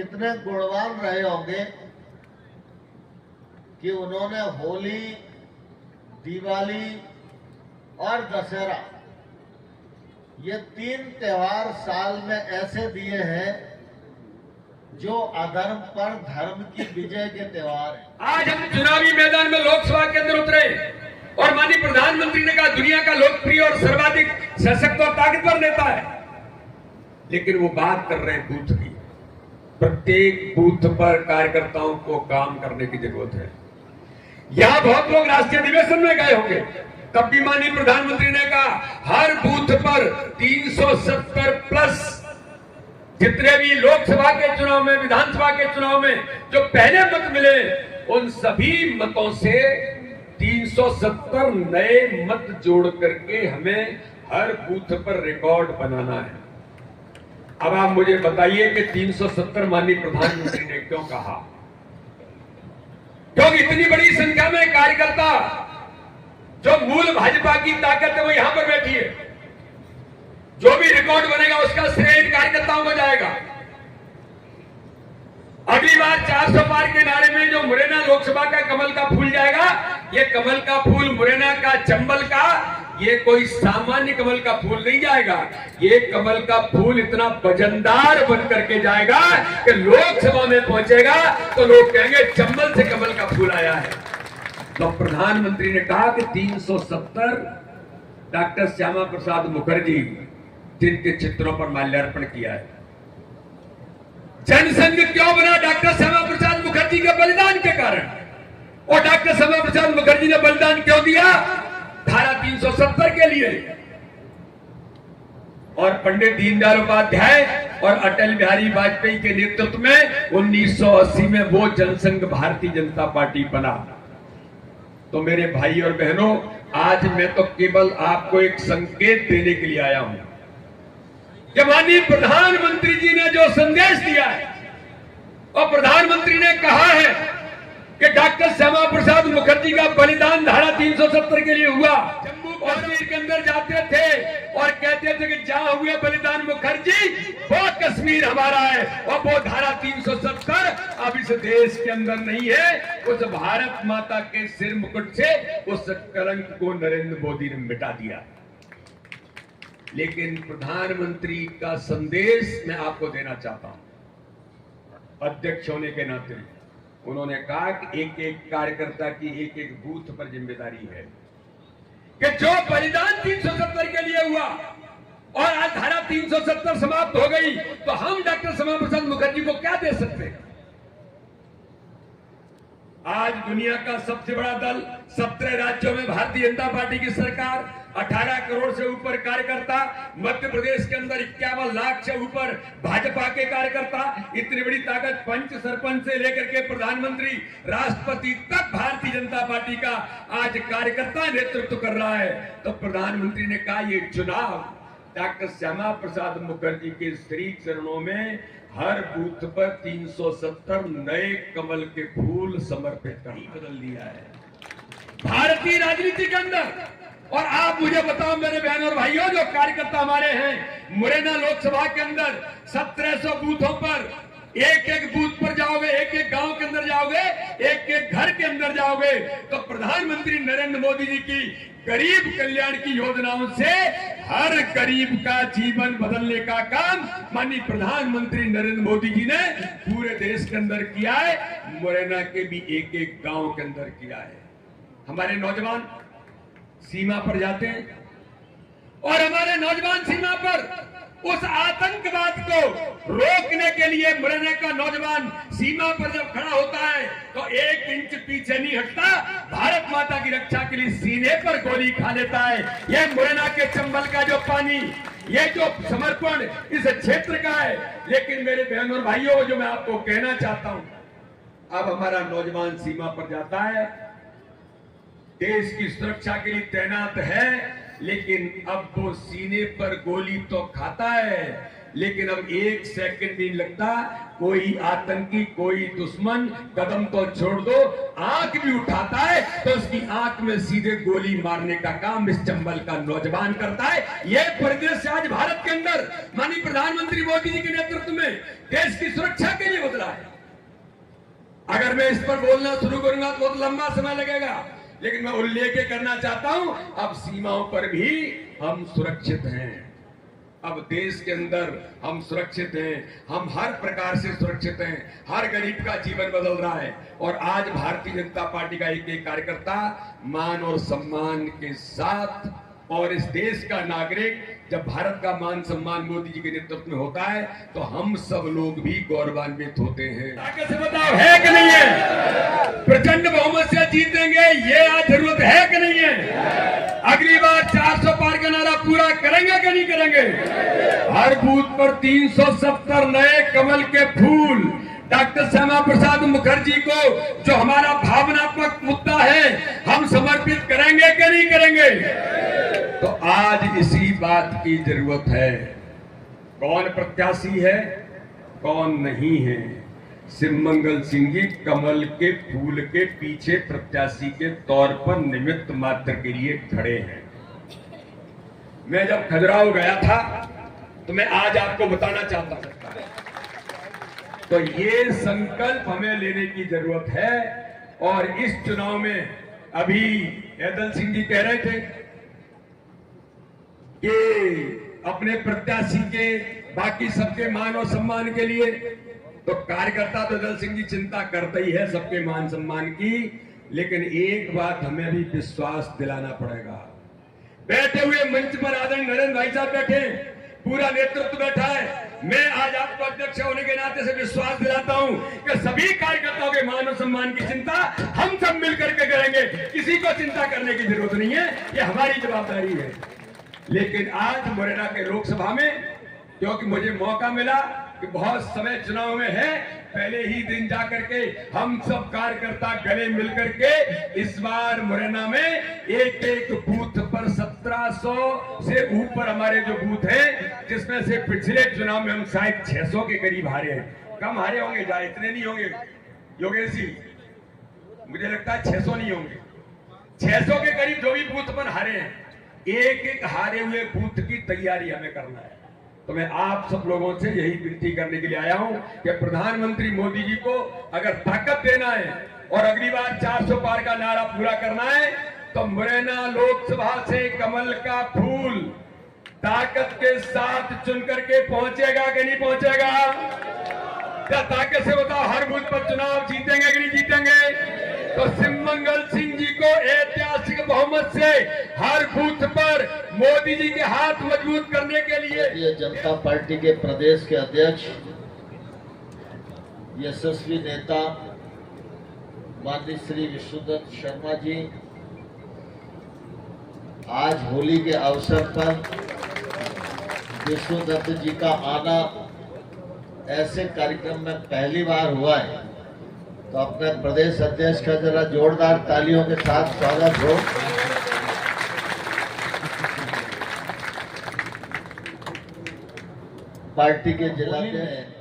इतने गुणवान रहे होंगे कि उन्होंने होली, दिवाली और दशहरा ये 3 त्योहार साल में ऐसे दिए हैं जो अधर्म पर धर्म की विजय के त्योहार हैं। आज हम चुनावी मैदान में लोकसभा के अंदर उतरे और माननीय प्रधानमंत्री ने कहा दुनिया का लोकप्रिय और सर्वाधिक सशक्त और ताकतवर नेता है, लेकिन वो बात कर रहे हैं बूथ की। प्रत्येक बूथ पर कार्यकर्ताओं को काम करने की जरूरत है। यहां बहुत लोग राष्ट्रीय अधिवेशन में गए होंगे, तब भी माननीय प्रधानमंत्री ने कहा हर बूथ पर 370 प्लस जितने भी लोकसभा के चुनाव में, विधानसभा के चुनाव में जो पहले मत मिले, उन सभी मतों से 370 नए मत जोड़ करके हमें हर बूथ पर रिकॉर्ड बनाना है। अब आप मुझे बताइए कि 370 माननीय प्रधानमंत्री ने क्यों कहा? क्योंकि इतनी बड़ी संख्या में कार्यकर्ता, जो मूल भाजपा की ताकत है, वो यहां पर बैठी है। जो भी रिकॉर्ड बनेगा उसका श्रेय इन कार्यकर्ताओं को जाएगा। अगली बार 400 पार के नारे में जो मुरैना लोकसभा का कमल का फूल जाएगा, ये कमल का फूल मुरैना का, चंबल का, ये कोई सामान्य कमल का फूल नहीं जाएगा। ये कमल का फूल इतना वजनदार बन करके जाएगा कि लोकसभा में पहुंचेगा तो लोग कहेंगे चंबल से कमल का फूल आया है। तो प्रधानमंत्री ने कहा कि 370 डॉक्टर श्यामा प्रसाद मुखर्जी जिनके चित्रों पर माल्यार्पण किया है। जनसंघ क्यों बना? डॉक्टर श्यामा प्रसाद मुखर्जी के बलिदान के कारण। और डॉक्टर श्यामा प्रसाद मुखर्जी ने बलिदान क्यों दिया? धारा 370 के लिए। और पंडित दीनदयाल उपाध्याय और अटल बिहारी वाजपेयी के नेतृत्व में 1980 में वो जनसंघ भारतीय जनता पार्टी बना। तो मेरे भाई और बहनों, आज मैं तो केवल आपको एक संकेत देने के लिए आया हूं कि माननीय प्रधानमंत्री जी ने जो संदेश दिया है, और प्रधानमंत्री ने कहा है कि डॉक्टर श्यामा प्रसाद मुखर्जी का बलिदान धारा 370 के लिए हुआ। जम्मू कश्मीर के अंदर जाते थे और कहते थे कि जहां हुए बलिदान मुखर्जी, वो कश्मीर हमारा है। और वो धारा 370 अब इस देश के अंदर नहीं है। उस भारत माता के सिर मुकुट से उस कलंक को नरेंद्र मोदी ने मिटा दिया। लेकिन प्रधानमंत्री का संदेश मैं आपको देना चाहता हूं। अध्यक्ष होने के नाते उन्होंने कहा कि एक एक कार्यकर्ता की एक एक बूथ पर जिम्मेदारी है कि जो बलिदान 370 के लिए हुआ और आज धारा 370 समाप्त हो गई, तो हम डॉक्टर श्यामा प्रसाद मुखर्जी को क्या दे सकते हैं? आज दुनिया का सबसे बड़ा दल, 17 राज्यों में भारतीय जनता पार्टी की सरकार, 18 करोड़ से ऊपर कार्यकर्ता, मध्य प्रदेश के अंदर 51 लाख से ऊपर भाजपा के कार्यकर्ता, इतनी बड़ी ताकत पंच सरपंच से लेकर के प्रधानमंत्री, राष्ट्रपति तक भारतीय जनता पार्टी का आज कार्यकर्ता नेतृत्व कर रहा है। तो प्रधानमंत्री ने कहा ये चुनाव डॉक्टर श्यामा प्रसाद मुखर्जी के श्री चरणों में हर बूथ पर 370 नए कमल के फूल समर्पित करना बदल दिया है भारतीय राजनीति के अंदर। और आप मुझे बताओ मेरे बहन और भाइयों, जो कार्यकर्ता हमारे हैं मुरैना लोकसभा के अंदर 1700 बूथों पर, एक एक बूथ पर जाओगे, एक एक गांव के अंदर जाओगे, एक एक घर के अंदर जाओगे, तो प्रधानमंत्री नरेंद्र मोदी जी की गरीब कल्याण की योजनाओं से हर गरीब का जीवन बदलने का काम माननीय प्रधानमंत्री नरेंद्र मोदी जी ने पूरे देश के अंदर किया है। मुरैना के भी एक एक गांव के अंदर किया है। हमारे नौजवान सीमा पर जाते हैं और हमारे नौजवान सीमा पर उस आतंकवाद को रोकने के लिए मुरैना का नौजवान सीमा पर जब खड़ा होता है तो 1 इंच पीछे नहीं हटता, भारत माता की रक्षा के लिए सीने पर गोली खा लेता है। यह मुरैना के चंबल का जो पानी, ये जो समर्पण इस क्षेत्र का है। लेकिन मेरे बहन और भाइयों, जो मैं आपको कहना चाहता हूं, अब हमारा नौजवान सीमा पर जाता है, देश की सुरक्षा के लिए तैनात है, लेकिन अब वो सीने पर गोली तो खाता है, लेकिन अब एक सेकंड नहीं लगता, कोई आतंकी, कोई दुश्मन कदम तो छोड़ दो, आंख भी उठाता है तो उसकी आंख में सीधे गोली मारने का काम इस चंबल का नौजवान करता है। यह परिदृश्य आज भारत के अंदर माननीय प्रधानमंत्री मोदी जी के नेतृत्व में देश की सुरक्षा के लिए बदला है। अगर मैं इस पर बोलना शुरू करूंगा तो बहुत लंबा समय लगेगा, लेकिन मैं उल्लेख करना चाहता हूं, अब सीमाओं पर भी हम सुरक्षित हैं। अब देश के अंदर हम सुरक्षित हैं, हम हर प्रकार से सुरक्षित हैं, हर गरीब का जीवन बदल रहा है। और आज भारतीय जनता पार्टी का एक एक कार्यकर्ता मान और सम्मान के साथ, और इस देश का नागरिक, जब भारत का मान सम्मान मोदी जी के नेतृत्व में होता है तो हम सब लोग भी गौरवान्वित होते हैं। आगे से बताओ, है कि नहीं है? प्रचंड बहुमत से जीतेंगे, ये आज जरूरत है कि नहीं है? अगली बार 400 पार का नारा पूरा करेंगे कि नहीं करेंगे? हर बूथ पर 370 नए कमल के फूल डॉक्टर श्यामा प्रसाद मुखर्जी को, जो हमारा भावनात्मक मुद्दा है, हम समर्पित करेंगे कि नहीं करेंगे? तो आज इसी बात की जरूरत है। कौन प्रत्याशी है, कौन नहीं है? शिवमंगल सिंह जी कमल के फूल के पीछे प्रत्याशी के तौर पर निमित्त मात्र के लिए खड़े हैं। मैं जब खजुराहो गया था तो मैं आज आपको बताना चाहता हूं, तो ये संकल्प हमें लेने की जरूरत है। और इस चुनाव में अभी ऐदल सिंह जी कह रहे थे कि अपने प्रत्याशी के, बाकी सबके मान और सम्मान के लिए, तो कार्यकर्ता तो ऐदल सिंह जी चिंता करते ही है सबके मान सम्मान की, लेकिन एक बात हमें भी विश्वास दिलाना पड़ेगा। बैठे हुए मंच पर आदरणीय नरेंद्र भाई साहब बैठे, पूरा नेतृत्व बैठा है। मैं आज आपको अध्यक्ष होने के नाते से विश्वास दिलाता हूं कि सभी कार्यकर्ताओं के मान और सम्मान की चिंता हम सब मिलकर के करेंगे। किसी को चिंता करने की जरूरत नहीं है, ये हमारी जवाबदारी है। लेकिन आज मुरैना के लोकसभा में, क्योंकि मुझे मौका मिला कि बहुत समय चुनाव में है, पहले ही दिन जाकर के हम सब कार्यकर्ता गले मिलकर के इस बार मुरैना में एक एक बूथ पर 1700 से ऊपर हमारे जो बूथ हैं, जिसमें से पिछले चुनाव में हम शायद 600 के करीब हारे हैं। कम हारे होंगे, जा इतने नहीं होंगे योगेश जी, मुझे लगता है 600 नहीं होंगे, 600 के करीब जो भी बूथ पर हारे हैं। एक एक हारे हुए बूथ की तैयारी हमें करना है। तो मैं आप सब लोगों से यही विनती करने के लिए आया हूं कि प्रधानमंत्री मोदी जी को अगर ताकत देना है और अगली बार 400 पार का नारा पूरा करना है, तो मुरैना लोकसभा से कमल का फूल ताकत के साथ चुन करके पहुंचेगा कि नहीं पहुंचेगा? क्या ताकत से बताओ, हर बूथ पर चुनाव जीतेंगे कि नहीं जीतेंगे? तो शिवमंगल सिंह जी को ऐतिहासिक बहुमत से हर बूथ पर मोदी जी के हाथ मजबूत करने के लिए भारतीय जनता पार्टी के प्रदेश के अध्यक्ष, यशस्वी नेता माननीय श्री विष्णुदत्त शर्मा जी आज होली के अवसर पर विष्णुदत्त जी का आना ऐसे कार्यक्रम में पहली बार हुआ है, तो अपने प्रदेश अध्यक्ष का जरा जोरदार तालियों के साथ स्वागत हो। पार्टी के जिला में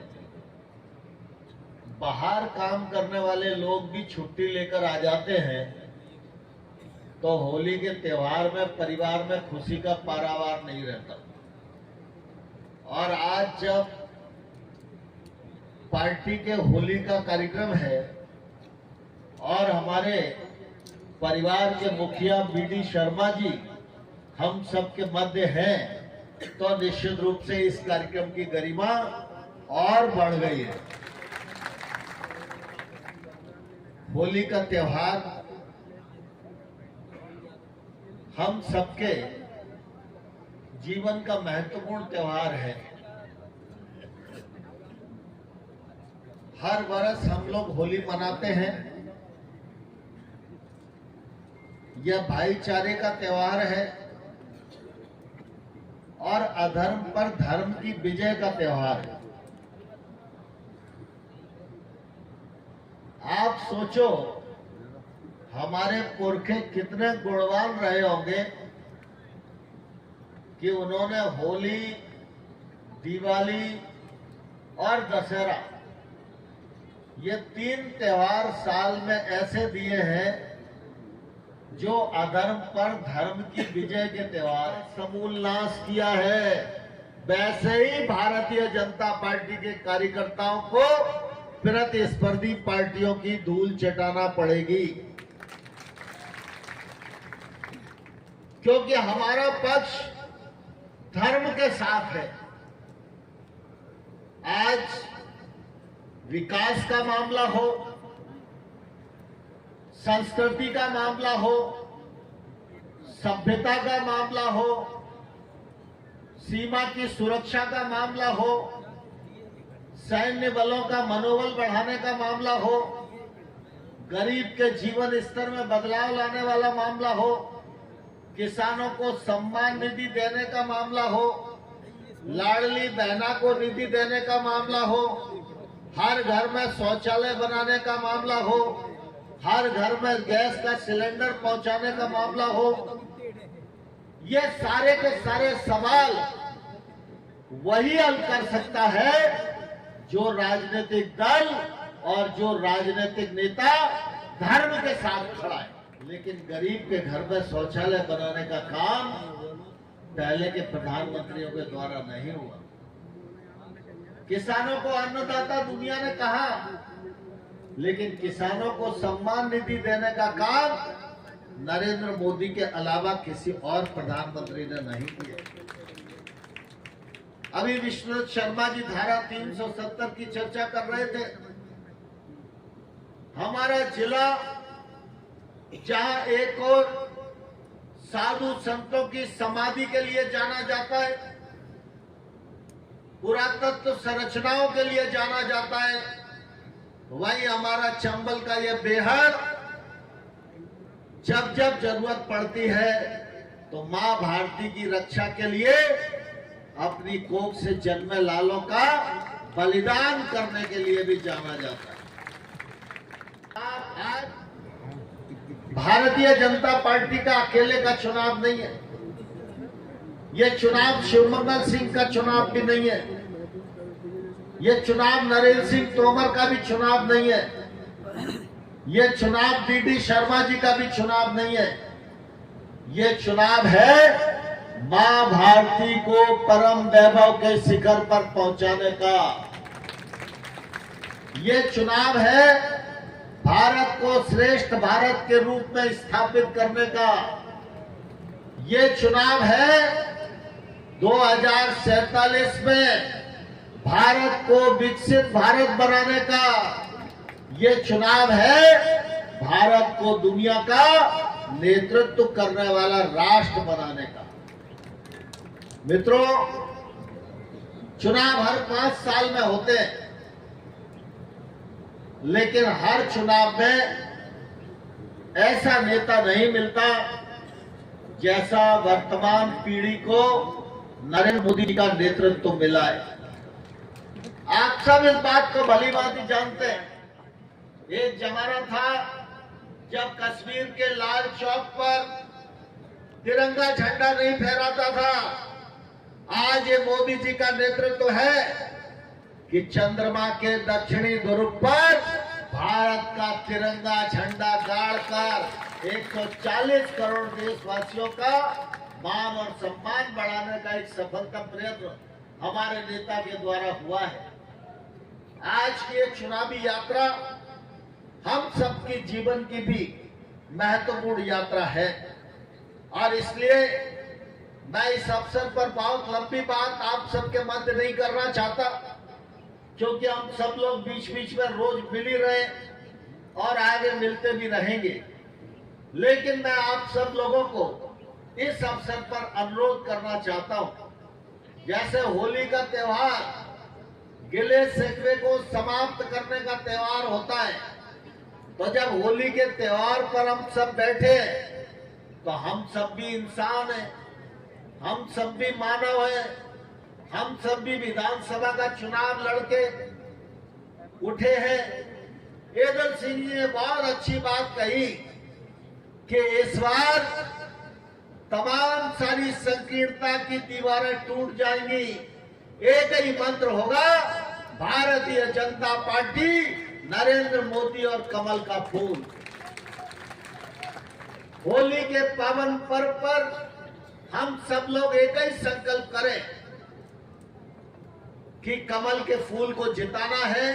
बाहर काम करने वाले लोग भी छुट्टी लेकर आ जाते हैं, तो होली के त्योहार में परिवार में खुशी का पारावार नहीं रहता। और आज जब पार्टी के होली का कार्यक्रम है और हमारे परिवार के मुखिया बीडी शर्मा जी हम सबके मध्य हैं, तो निश्चित रूप से इस कार्यक्रम की गरिमा और बढ़ गई है। होली का त्योहार हम सबके जीवन का महत्वपूर्ण त्योहार है। हर वर्ष हम लोग होली मनाते हैं। यह भाईचारे का त्योहार है और अधर्म पर धर्म की विजय का त्योहार है। आप सोचो, हमारे पुरखे कितने गुणवान रहे होंगे कि उन्होंने होली, दिवाली और दशहरा, ये तीन त्योहार साल में ऐसे दिए हैं जो अधर्म पर धर्म की विजय के त्योहार समूल नाश किया है। वैसे ही भारतीय जनता पार्टी के कार्यकर्ताओं को प्रतिस्पर्धी पार्टियों की धूल चटाना पड़ेगी, क्योंकि हमारा पक्ष धर्म के साथ है। आज विकास का मामला हो, संस्कृति का मामला हो, सभ्यता का मामला हो, सीमा की सुरक्षा का मामला हो, सैन्य बलों का मनोबल बढ़ाने का मामला हो, गरीब के जीवन स्तर में बदलाव लाने वाला मामला हो, किसानों को सम्मान निधि देने का मामला हो, लाडली बहना को निधि देने का मामला हो, हर घर में शौचालय बनाने का मामला हो, हर घर में गैस का सिलेंडर पहुंचाने का मामला हो, ये सारे के सारे सवाल वही हल कर सकता है जो राजनीतिक दल और जो राजनीतिक नेता धर्म के साथ खड़ा है। लेकिन गरीब के घर में शौचालय बनाने का काम पहले के प्रधानमंत्रियों के द्वारा नहीं हुआ। किसानों को अन्नदाता दुनिया ने कहा, लेकिन किसानों को सम्मान निधि देने का काम नरेंद्र मोदी के अलावा किसी और प्रधानमंत्री ने नहीं किया। अभी विश्वनाथ शर्मा जी धारा 370 की चर्चा कर रहे थे। हमारा जिला, जहां एक और साधु संतों की समाधि के लिए जाना जाता है, पुरातत्व संरचनाओं के लिए जाना जाता है, वही हमारा चंबल का ये बेहद जब जब जरूरत पड़ती है तो मां भारती की रक्षा के लिए अपनी कोख से जन्मे लालों का बलिदान करने के लिए भी जाना जाता है। आज भारतीय जनता पार्टी का अकेले का चुनाव नहीं है, ये चुनाव शिवमंगल सिंह का चुनाव भी नहीं है, ये चुनाव नरेंद्र सिंह तोमर का भी चुनाव नहीं है, ये चुनाव डी शर्मा जी का भी चुनाव नहीं है। ये चुनाव है मां भारती को परम वैभव के शिखर पर पहुंचाने का। ये चुनाव है भारत को श्रेष्ठ भारत के रूप में स्थापित करने का। ये चुनाव है 2047 में भारत को विकसित भारत बनाने का। ये चुनाव है भारत को दुनिया का नेतृत्व करने वाला राष्ट्र बनाने का। मित्रों, चुनाव हर 5 साल में होते हैं, लेकिन हर चुनाव में ऐसा नेता नहीं मिलता जैसा वर्तमान पीढ़ी को नरेंद्र मोदी जी का नेतृत्व मिला है। आप सब इस बात को भली भांति जानते हैं। एक जमाना था जब कश्मीर के लाल चौक पर तिरंगा झंडा नहीं फहराता था। आज ये मोदी जी का नेतृत्व है कि चंद्रमा के दक्षिणी ध्रुव पर भारत का तिरंगा झंडा गाड़कर 140 करोड़ देशवासियों का मान और सम्मान बढ़ाने का एक सफलतम प्रयत्न हमारे नेता के द्वारा हुआ है। आज की एक चुनावी यात्रा हम सबके जीवन की भी महत्वपूर्ण यात्रा है, और इसलिए मैं इस अवसर पर बहुत लंबी बात आप सबके मध्य नहीं करना चाहता, क्योंकि हम सब लोग बीच बीच में रोज मिल ही रहे और आगे मिलते भी रहेंगे। लेकिन मैं आप सब लोगों को इस अवसर पर अनुरोध करना चाहता हूं, जैसे होली का त्योहार गिले शिकवे को समाप्त करने का त्योहार होता है, तो जब होली के त्योहार पर हम सब बैठे तो हम सब भी इंसान हैं, हम सब भी मानव हैं, हम सब भी विधानसभा का चुनाव लड़के उठे हैं। एदल सिंह जी ने बहुत अच्छी बात कही कि इस बार तमाम सारी संकीर्णता की दीवारें टूट जाएंगी, एक ही मंत्र होगा, भारतीय जनता पार्टी, नरेंद्र मोदी और कमल का फूल। होली के पावन पर्व पर हम सब लोग एक ही संकल्प करें कि कमल के फूल को जिताना है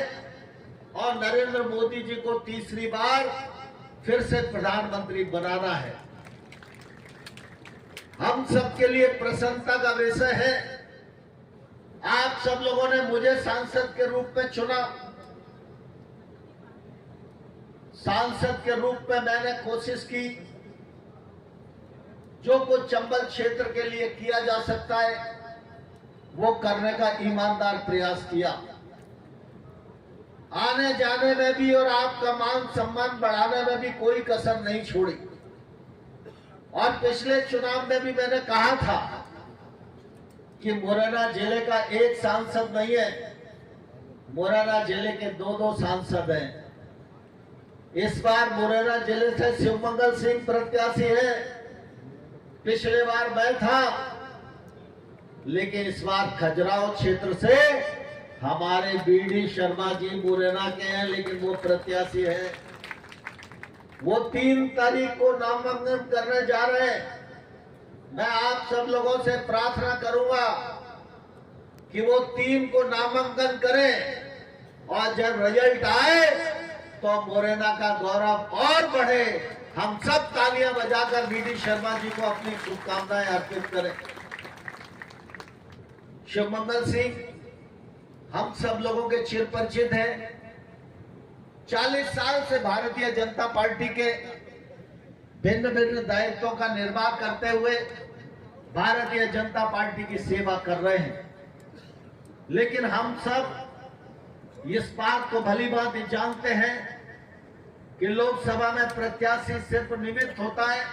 और नरेंद्र मोदी जी को तीसरी बार फिर से प्रधानमंत्री बनाना है। हम सबके लिए प्रसन्नता का विषय है, आप सब लोगों ने मुझे सांसद के रूप में चुना। सांसद के रूप में मैंने कोशिश की, जो कुछ चंबल क्षेत्र के लिए किया जा सकता है वो करने का ईमानदार प्रयास किया। आने जाने में भी और आपका मान सम्मान बढ़ाने में भी कोई कसर नहीं छोड़ी। और पिछले चुनाव में भी मैंने कहा था कि मुरैना जिले का एक सांसद नहीं है, मुरैना जिले के दो सांसद हैं। इस बार मुरैना जिले से शिवमंगल सिंह प्रत्याशी है, पिछले बार मैं था, लेकिन इस बार खजुराहो क्षेत्र से हमारे बीडी शर्मा जी मुरैना के हैं, लेकिन वो प्रत्याशी है। वो 3 तारीख को नामांकन करने जा रहे हैं। मैं आप सब लोगों से प्रार्थना करूंगा कि वो 3 को नामांकन करें और जब रिजल्ट आए तो मुरैना का गौरव और बढ़े। हम सब तालियां बजाकर बीडी शर्मा जी को अपनी शुभकामनाएं अर्पित करें। शिवमंगल सिंह हम सब लोगों के चिर परिचित हैं। 40 साल से भारतीय जनता पार्टी के भिन्न भिन्न दायित्वों का निर्वाह करते हुए भारतीय जनता पार्टी की सेवा कर रहे हैं। लेकिन हम सब इस बात को भली भांति जानते हैं कि लोकसभा में प्रत्याशी सिर्फ निमित्त होता है,